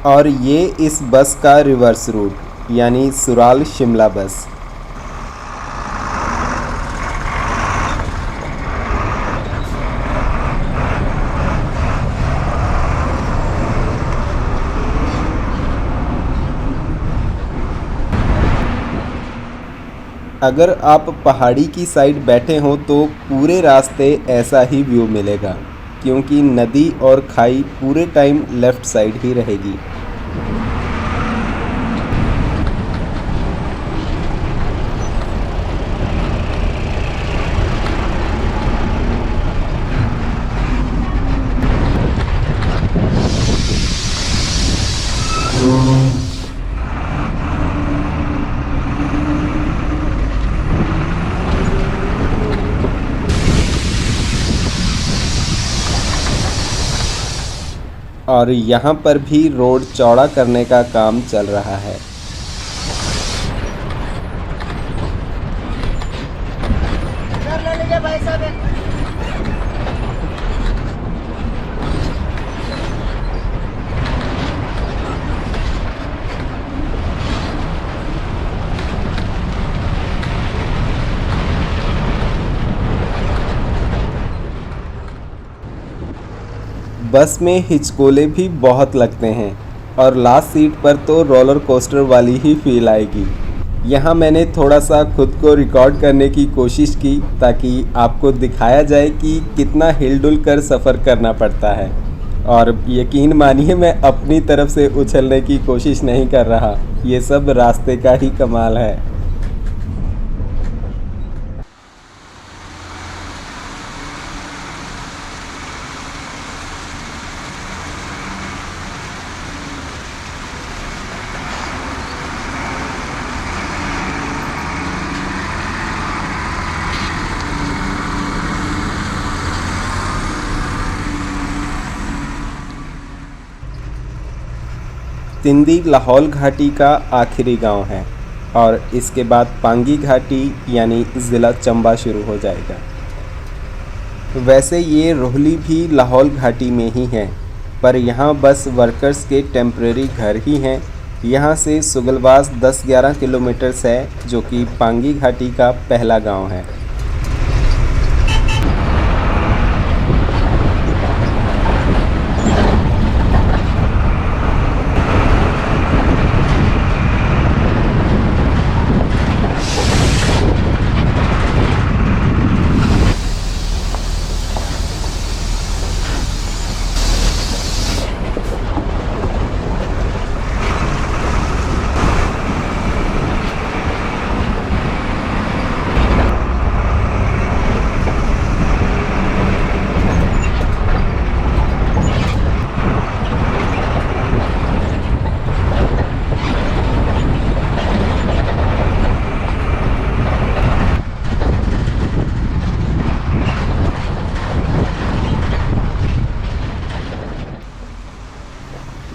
और ये इस बस का रिवर्स रूट यानी सुराल शिमला बस। अगर आप पहाड़ी की साइड बैठे हों तो पूरे रास्ते ऐसा ही व्यू मिलेगा, क्योंकि नदी और खाई पूरे टाइम लेफ़्ट साइड ही रहेगी। और यहाँ पर भी रोड चौड़ा करने का काम चल रहा है। बस में हिचकोले भी बहुत लगते हैं और लास्ट सीट पर तो रोलर कोस्टर वाली ही फील आएगी। यहाँ मैंने थोड़ा सा खुद को रिकॉर्ड करने की कोशिश की ताकि आपको दिखाया जाए कि कितना हिलडुल कर सफ़र करना पड़ता है। और यकीन मानिए मैं अपनी तरफ से उछलने की कोशिश नहीं कर रहा, ये सब रास्ते का ही कमाल है। तिंदी लाहौल घाटी का आखिरी गांव है और इसके बाद पांगी घाटी यानी ज़िला चंबा शुरू हो जाएगा। वैसे ये रोहली भी लाहौल घाटी में ही है, पर यहाँ बस वर्कर्स के टेम्परेरी घर ही हैं। यहाँ से सुगलवास 10-11 किलोमीटर्स है, जो कि पांगी घाटी का पहला गांव है।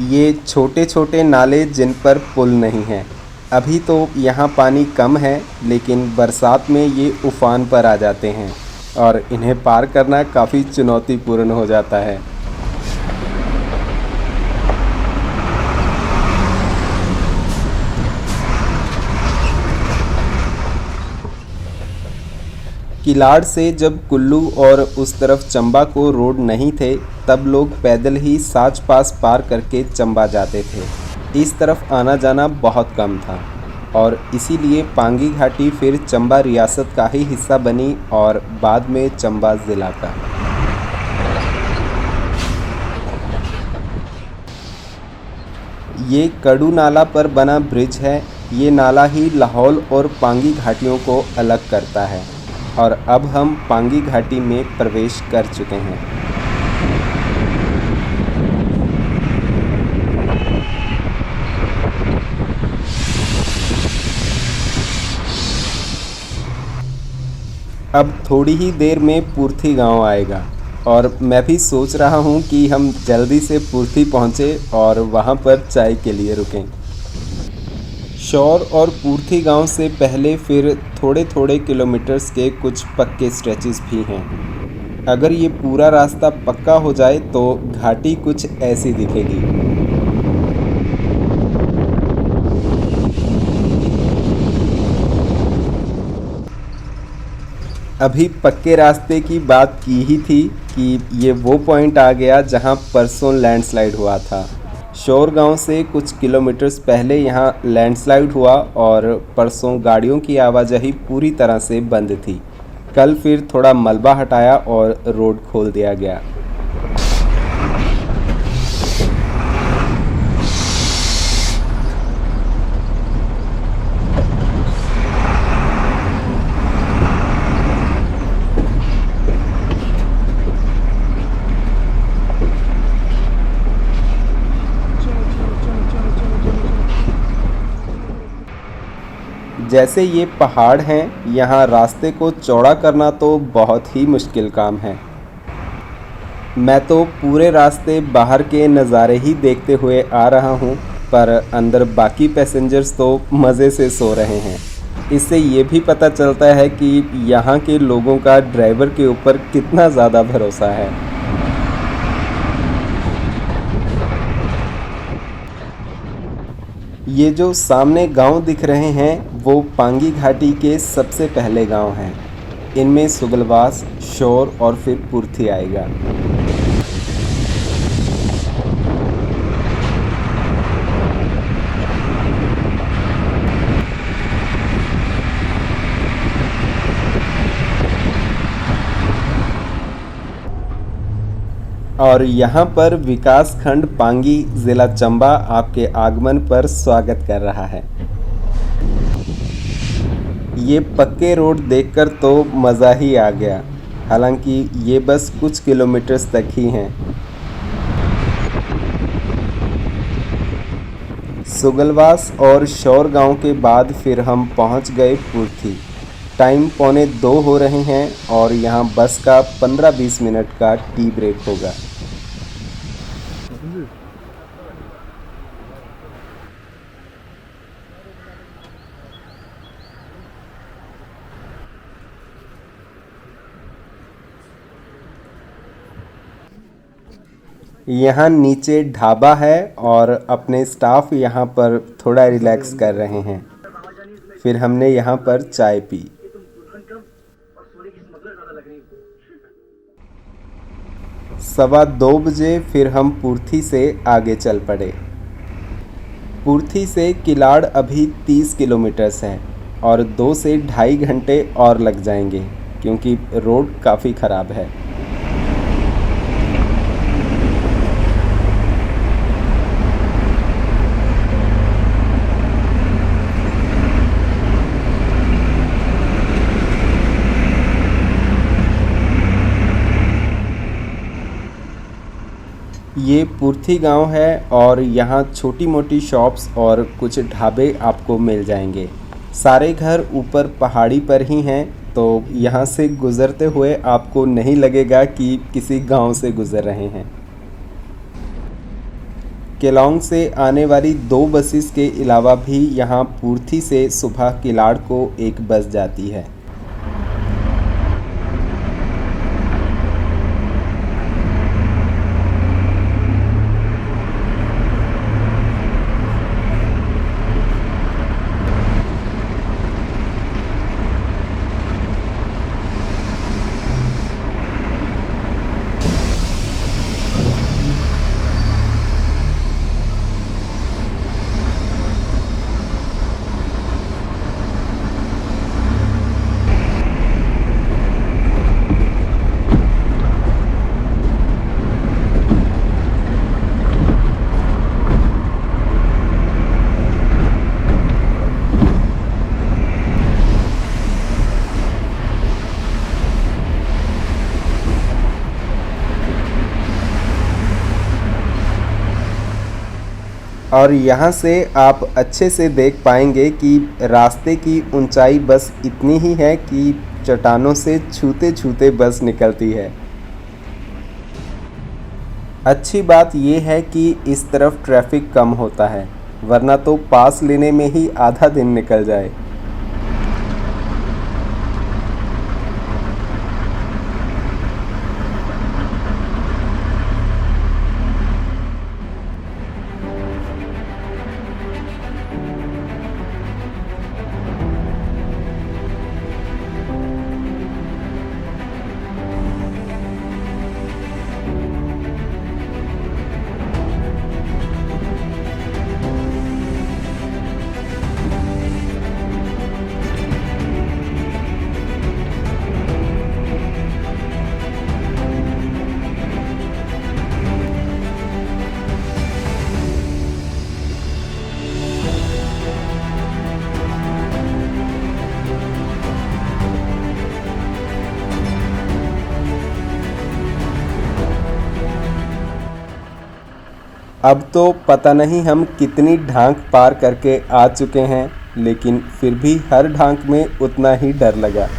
ये छोटे छोटे नाले जिन पर पुल नहीं हैं। अभी तो यहाँ पानी कम है, लेकिन बरसात में ये उफान पर आ जाते हैं और इन्हें पार करना काफ़ी चुनौतीपूर्ण हो जाता है। किलाड़ से जब कुल्लू और उस तरफ चंबा को रोड नहीं थे, तब लोग पैदल ही साच पास पार करके चंबा जाते थे। इस तरफ आना जाना बहुत कम था और इसीलिए पांगी घाटी फिर चंबा रियासत का ही हिस्सा बनी और बाद में चंबा ज़िला का। ये कड़ू नाला पर बना ब्रिज है। ये नाला ही लाहौल और पांगी घाटियों को अलग करता है और अब हम पांगी घाटी में प्रवेश कर चुके हैं। अब थोड़ी ही देर में पूर्थी गांव आएगा और मैं भी सोच रहा हूं कि हम जल्दी से पूर्थी पहुंचे और वहां पर चाय के लिए रुकें। शौर और पूर्थी गांव से पहले फिर थोड़े थोड़े किलोमीटर्स के कुछ पक्के स्ट्रेचेस भी हैं। अगर ये पूरा रास्ता पक्का हो जाए तो घाटी कुछ ऐसी दिखेगी। अभी पक्के रास्ते की बात की ही थी कि ये वो पॉइंट आ गया जहां परसों लैंडस्लाइड हुआ था। शौर गांव से कुछ किलोमीटर्स पहले यहाँ लैंडस्लाइड हुआ और परसों गाड़ियों की आवाजाही पूरी तरह से बंद थी। कल फिर थोड़ा मलबा हटाया और रोड खोल दिया गया। जैसे ये पहाड़ हैं, यहाँ रास्ते को चौड़ा करना तो बहुत ही मुश्किल काम है। मैं तो पूरे रास्ते बाहर के नज़ारे ही देखते हुए आ रहा हूँ, पर अंदर बाकी पैसेंजर्स तो मज़े से सो रहे हैं। इससे ये भी पता चलता है कि यहाँ के लोगों का ड्राइवर के ऊपर कितना ज़्यादा भरोसा है। ये जो सामने गांव दिख रहे हैं वो पांगी घाटी के सबसे पहले गांव हैं। इनमें सुगलवास, शौर और फिर पूर्थी आएगा। और यहाँ पर विकासखंड पांगी ज़िला चंबा आपके आगमन पर स्वागत कर रहा है। ये पक्के रोड देखकर तो मज़ा ही आ गया। हालांकि ये बस कुछ किलोमीटर्स तक ही हैं। सुगलवास और शौर गांव के बाद फिर हम पहुंच गए पुर्थी। टाइम 1:45 हो रहे हैं और यहाँ बस का 15-20 मिनट का टी ब्रेक होगा। यहाँ नीचे ढाबा है और अपने स्टाफ यहाँ पर थोड़ा रिलैक्स कर रहे हैं। फिर हमने यहाँ पर चाय पी। 2:15 बजे फिर हम पुर्थी से आगे चल पड़े। पुर्थी से किलाड़ अभी 30 किलोमीटर्स है और 2 से ढाई घंटे और लग जाएंगे क्योंकि रोड काफ़ी ख़राब है। ये पुर्थी गांव है और यहाँ छोटी मोटी शॉप्स और कुछ ढाबे आपको मिल जाएंगे। सारे घर ऊपर पहाड़ी पर ही हैं, तो यहाँ से गुज़रते हुए आपको नहीं लगेगा कि किसी गांव से गुज़र रहे हैं। केलोंग से आने वाली 2 बसेस के अलावा भी यहाँ पुर्थी से सुबह किलाड़ को एक बस जाती है। और यहाँ से आप अच्छे से देख पाएंगे कि रास्ते की ऊंचाई बस इतनी ही है कि चट्टानों से छूते छूते बस निकलती है। अच्छी बात यह है कि इस तरफ ट्रैफिक कम होता है, वरना तो पास लेने में ही आधा दिन निकल जाए। अब तो पता नहीं हम कितनी ढांक पार करके आ चुके हैं, लेकिन फिर भी हर ढांक में उतना ही डर लगा।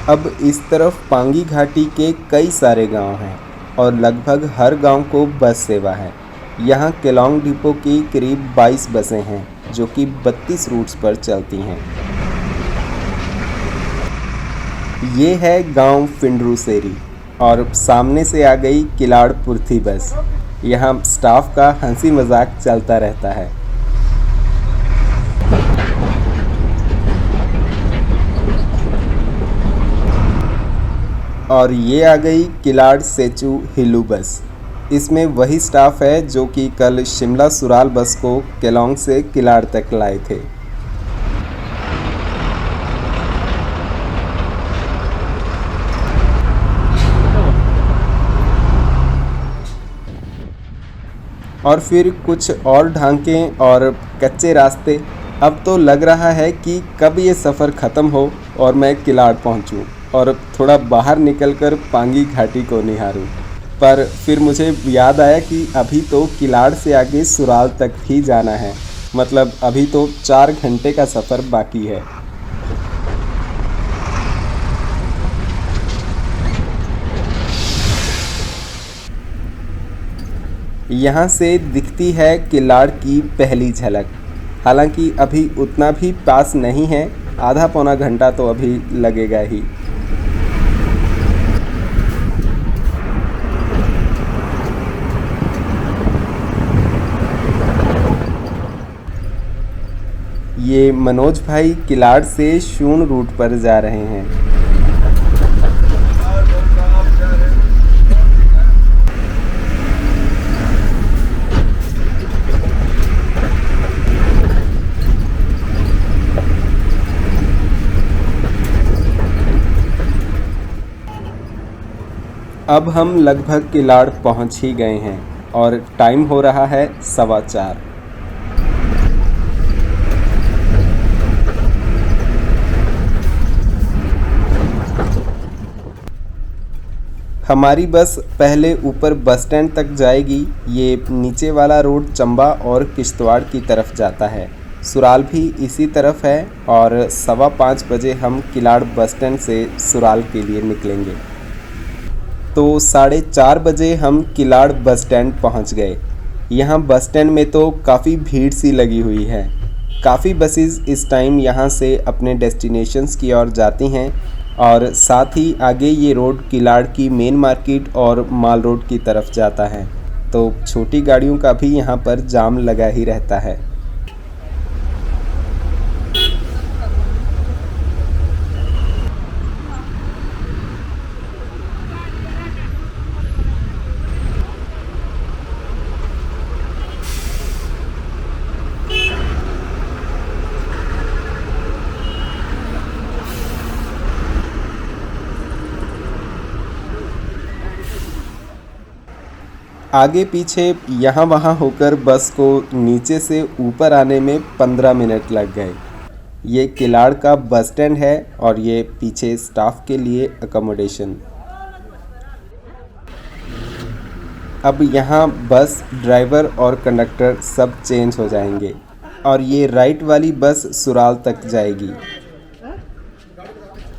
अब इस तरफ पांगी घाटी के कई सारे गांव हैं और लगभग हर गांव को बस सेवा है। यहाँ केलोंग डिपो की करीब 22 बसें हैं जो कि 32 रूट्स पर चलती हैं। ये है गांव फिंडरूसेरी और सामने से आ गई किलाड़ पुर्थी बस। यहाँ स्टाफ का हंसी मजाक चलता रहता है। और ये आ गई किलाड़ सेचू हिलू बस। इसमें वही स्टाफ है जो कि कल शिमला सुराल बस को केलोंग से किलाड़ तक लाए थे। और फिर कुछ और ढांकें और कच्चे रास्ते। अब तो लग रहा है कि कब ये सफ़र ख़त्म हो और मैं किलाड़ पहुंचूं और थोड़ा बाहर निकलकर पांगी घाटी को निहारूं। पर फिर मुझे याद आया कि अभी तो किलाड़ से आगे सुराल तक भी जाना है, मतलब अभी तो 4 घंटे का सफ़र बाकी है। यहाँ से दिखती है किलाड़ की पहली झलक। हालांकि अभी उतना भी पास नहीं है, आधा पौना घंटा तो अभी लगेगा ही। ये मनोज भाई किलाड़ से शून रूट पर जा रहे हैं। अब हम लगभग किलाड़ पहुंच ही गए हैं और टाइम हो रहा है 4:15। हमारी बस पहले ऊपर बस स्टैंड तक जाएगी। ये नीचे वाला रोड चंबा और किश्तवाड़ की तरफ जाता है। सुराल भी इसी तरफ है और 5:15 बजे हम किलाड़ बस स्टैंड से सुराल के लिए निकलेंगे। तो 4:30 बजे हम किलाड़ बस स्टैंड पहुंच गए। यहाँ बस स्टैंड में तो काफ़ी भीड़ सी लगी हुई है। काफ़ी बसेस इस टाइम यहाँ से अपने डेस्टिनेशंस की ओर जाती हैं और साथ ही आगे ये रोड किलाड़ की मेन मार्केट और माल रोड की तरफ जाता है, तो छोटी गाड़ियों का भी यहाँ पर जाम लगा ही रहता है। आगे पीछे यहाँ वहाँ होकर बस को नीचे से ऊपर आने में 15 मिनट लग गए। ये किलाड़ का बस स्टैंड है और ये पीछे स्टाफ के लिए अकोमोडेशन। अब यहाँ बस ड्राइवर और कंडक्टर सब चेंज हो जाएंगे और ये राइट वाली बस सुराल तक जाएगी।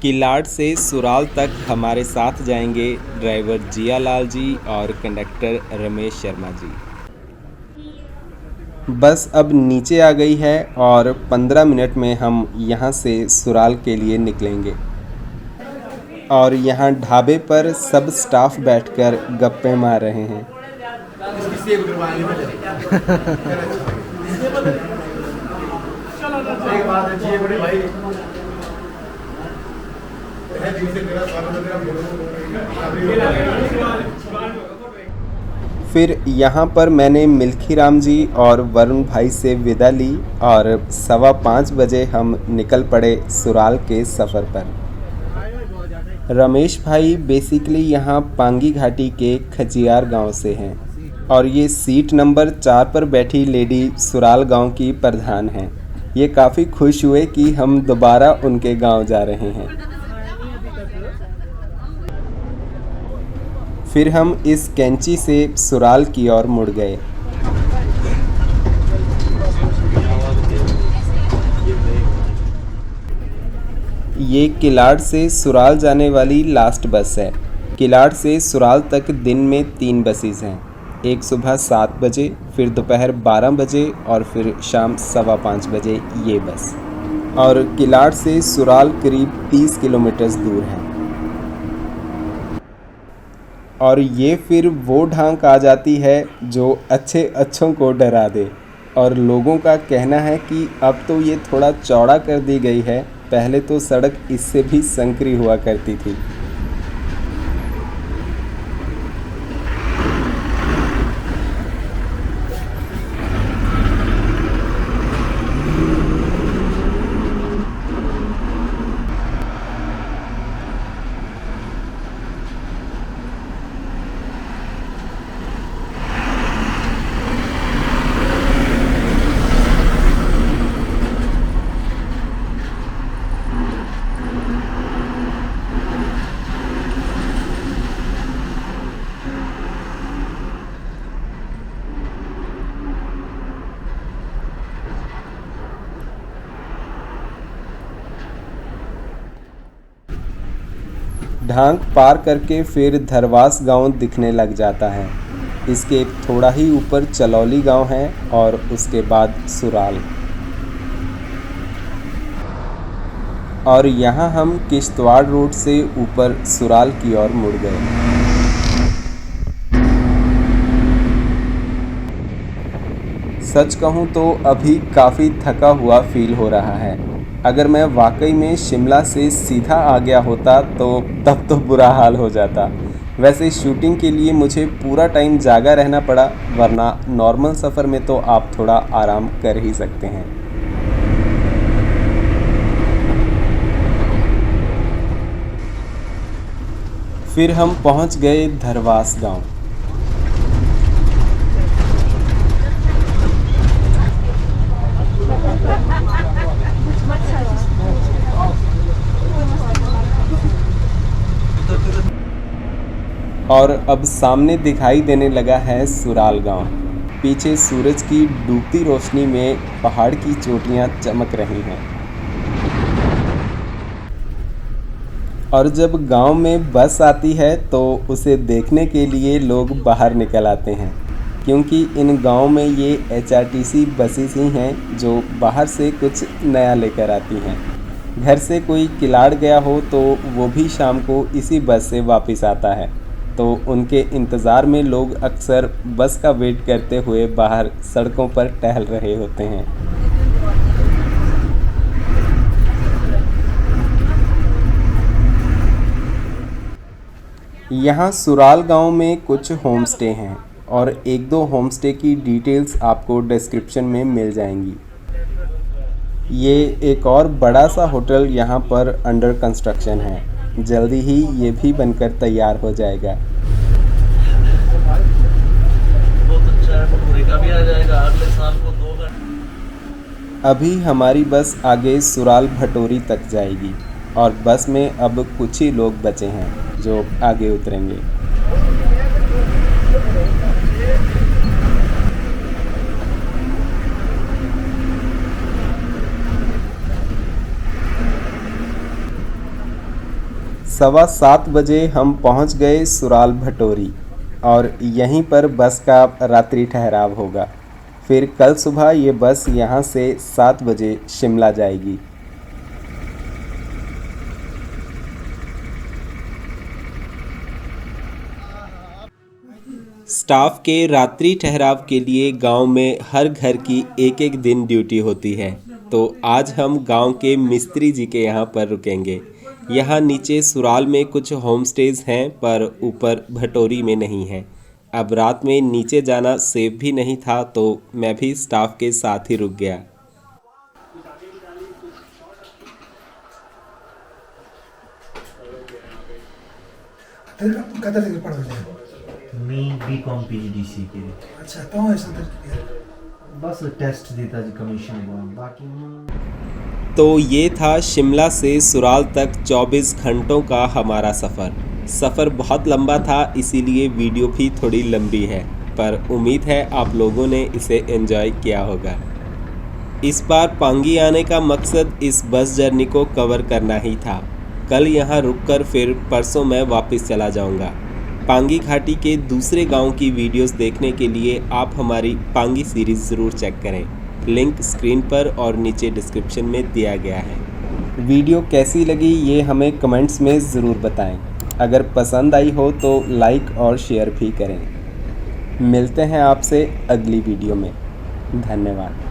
किलाड़ से सुराल तक हमारे साथ जाएंगे ड्राइवर जियालाल जी और कंडक्टर रमेश शर्मा जी। बस अब नीचे आ गई है और 15 मिनट में हम यहाँ से सुराल के लिए निकलेंगे। और यहाँ ढाबे पर सब स्टाफ बैठकर गप्पे मार रहे हैं। फिर यहाँ पर मैंने मिल्खी राम जी और वरुण भाई से विदा ली और 5:15 बजे हम निकल पड़े सुराल के सफ़र पर। रमेश भाई बेसिकली यहाँ पांगी घाटी के खजियार गांव से हैं और ये सीट नंबर 4 पर बैठी लेडी सुराल गांव की प्रधान हैं। ये काफ़ी खुश हुए कि हम दोबारा उनके गांव जा रहे हैं। फिर हम इस कैंची से सुराल की ओर मुड़ गए। ये किलाड़ से सुराल जाने वाली लास्ट बस है। किलाड़ से सुराल तक दिन में 3 बसेस हैं, एक सुबह 7 बजे, फिर दोपहर 12 बजे और फिर शाम 5:15 बजे ये बस। और किलाड़ से सुराल करीब 30 किलोमीटर दूर है। और ये फिर वो ढांक आ जाती है जो अच्छों को डरा दे। और लोगों का कहना है कि अब तो ये थोड़ा चौड़ा कर दी गई है, पहले तो सड़क इससे भी संकरी हुआ करती थी। ढांक पार करके फिर धरवास गांव दिखने लग जाता है। इसके थोड़ा ही ऊपर चलौली गांव है और उसके बाद सुराल। और यहाँ हम किश्तवाड़ रोड से ऊपर सुराल की ओर मुड़ गए। सच कहूँ तो अभी काफ़ी थका हुआ फील हो रहा है। अगर मैं वाकई में शिमला से सीधा आ गया होता तो तब तो बुरा हाल हो जाता। वैसे शूटिंग के लिए मुझे पूरा टाइम जागा रहना पड़ा, वरना नॉर्मल सफ़र में तो आप थोड़ा आराम कर ही सकते हैं। फिर हम पहुंच गए धरवास गांव। और अब सामने दिखाई देने लगा है सुराल गांव। पीछे सूरज की डूबती रोशनी में पहाड़ की चोटियां चमक रही हैं। और जब गांव में बस आती है तो उसे देखने के लिए लोग बाहर निकल आते हैं, क्योंकि इन गांव में ये HRTC बसेस ही हैं जो बाहर से कुछ नया लेकर आती हैं। घर से कोई किलाड़ गया हो तो वो भी शाम को इसी बस से वापस आता है, तो उनके इंतज़ार में लोग अक्सर बस का वेट करते हुए बाहर सड़कों पर टहल रहे होते हैं। यहाँ सुराल गांव में कुछ होम स्टे हैं और एक दो होम स्टे की डिटेल्स आपको डिस्क्रिप्शन में मिल जाएंगी। ये एक और बड़ा सा होटल यहाँ पर अंडर कंस्ट्रक्शन है। जल्दी ही ये भी बनकर तैयार हो जाएगा। बहुत अच्छा है, पूरे का भी आ जाएगा अगले साल को 2 घंटे। अभी हमारी बस आगे सुराल भटोरी तक जाएगी और बस में अब कुछ ही लोग बचे हैं जो आगे उतरेंगे। सवा 7 बजे हम पहुंच गए सुराल भटोरी और यहीं पर बस का रात्रि ठहराव होगा। फिर कल सुबह ये बस यहां से 7 बजे शिमला जाएगी। स्टाफ के रात्रि ठहराव के लिए गांव में हर घर की एक दिन ड्यूटी होती है, तो आज हम गांव के मिस्त्री जी के यहां पर रुकेंगे। यहाँ नीचे सुराल में कुछ होम स्टेज हैं पर ऊपर भटोरी में नहीं है। अब रात में नीचे जाना सेफ भी नहीं था, तो मैं भी स्टाफ के साथ ही रुक गया। मैं बीकॉम PGDC के। अच्छा, तो ऐसा बस टेस्ट देता जी कमीशन हुआ बाकी। तो ये था शिमला से सुराल तक 24 घंटों का हमारा सफ़र बहुत लंबा था, इसीलिए वीडियो भी थोड़ी लंबी है, पर उम्मीद है आप लोगों ने इसे एंजॉय किया होगा। इस बार पांगी आने का मकसद इस बस जर्नी को कवर करना ही था। कल यहाँ रुककर फिर परसों मैं वापस चला जाऊँगा। पांगी घाटी के दूसरे गांव की वीडियोस देखने के लिए आप हमारी पांगी सीरीज़ ज़रूर चेक करें। लिंक स्क्रीन पर और नीचे डिस्क्रिप्शन में दिया गया है। वीडियो कैसी लगी ये हमें कमेंट्स में ज़रूर बताएं। अगर पसंद आई हो तो लाइक और शेयर भी करें। मिलते हैं आपसे अगली वीडियो में। धन्यवाद।